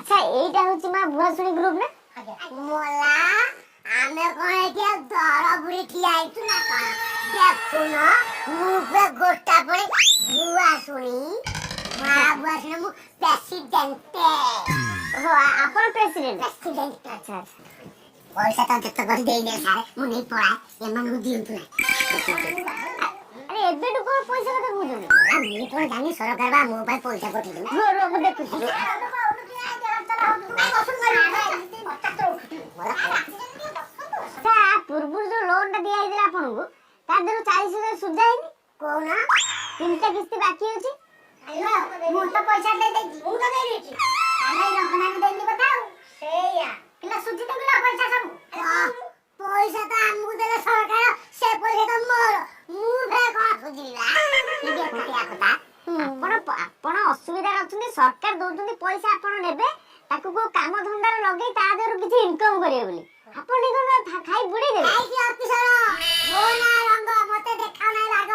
अच्छा एटा होची मा भुआसुनी ग्रुप ना मोला आमे कोने के दरा बुरी ठियाइतु ना का देखु न मुबे गोटा पड़े भुआसुनी भुआसुनी मु प्रेसिडेंट हो आपण प्रेसिडेंट प्रेसिडेंट अच्छा पैसा त जत्तो कर देइने सारे मु नै पड़ा एमान को दियंतु ना अरे एबे तो कोन पैसा कथा बुझो मु तो जानी सरकार बा मो भाई पैसा पठि दे रो मु देखु पूर्व जो लोन टा दिया है आपन को ता देरो 40,000 सुझा है कोना तीनटा किस्ती बाकी अछि मु तो पैसा दे दे मु तो दे देछि आले रखना में देली बताओ सेया किला सुझी तो किला पैसा सब पैसा तो हमको देले सरकार से पैसा तो मोर मु भे को सुझीला ये कुटिया कथा आपण असुविधा रछनी सरकार दउतनी पैसा आपण नेबे ताकू को काम धंदा लगे ता देरो किछि इनकम करिए बोली आपण निको खाई बुड़ी दे आई की ऑफिसर मोना रंग मते देखा नै लाग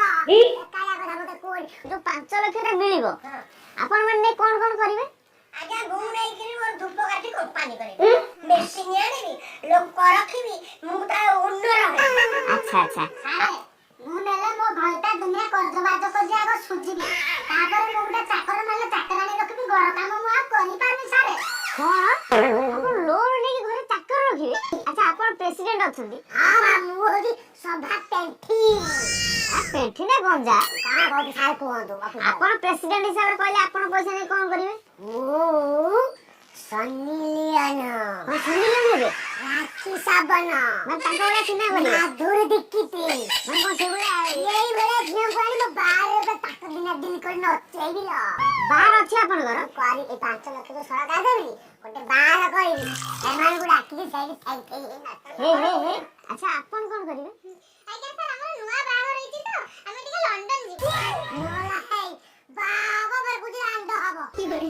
काला कथा मते कोइ जो 5 लाख टा मिलिबो आपण माने कोन कोन करिवे आजा घूम नहीं करी और धूप काटी कंपनी करे मेसिन आनेबी लोक रखिबी मु ता ओनर है अच्छा अच्छा मु नेले मो घंटा दुनिया कर दबा तो कर जागो सुझीबी तापर मु गुटा चाकर नेले चाकरानी रखिबी घर काम मु आ करि पारनी सारे कोन आपण लोन नै घरे चाकर रखिबे अच्छा आपण प्रेसिडेंट अछंती हां मु होदी सभा पेंठी आ पेंठी ना गंजा का होदी सारे कोहदो आपण प्रेसिडेंट हिसाब रे कहले आपण पैसा नै कोन करिवे मु सन्नी लियाना हां सुनिले नेबे राखी साबन मन ताका वाला चिन्हा बोली माधुर दीक्षित मन कोन से बोले यही बेले झियो पानी में बाहर पे तक दिन कर नचै बिला बाहर अछि आपण घर करी ए 5 लाख तो सरकार देबी कोटे बाहर करी एमान को डाकी साइड साइड हे अच्छा आपण कोन करिवे आज्ञा सर हमर नुवा बाहर रहिछि तो हमें टिके लंदन जीबो मोला है बाबा पर कुछ अंडा हबो की करी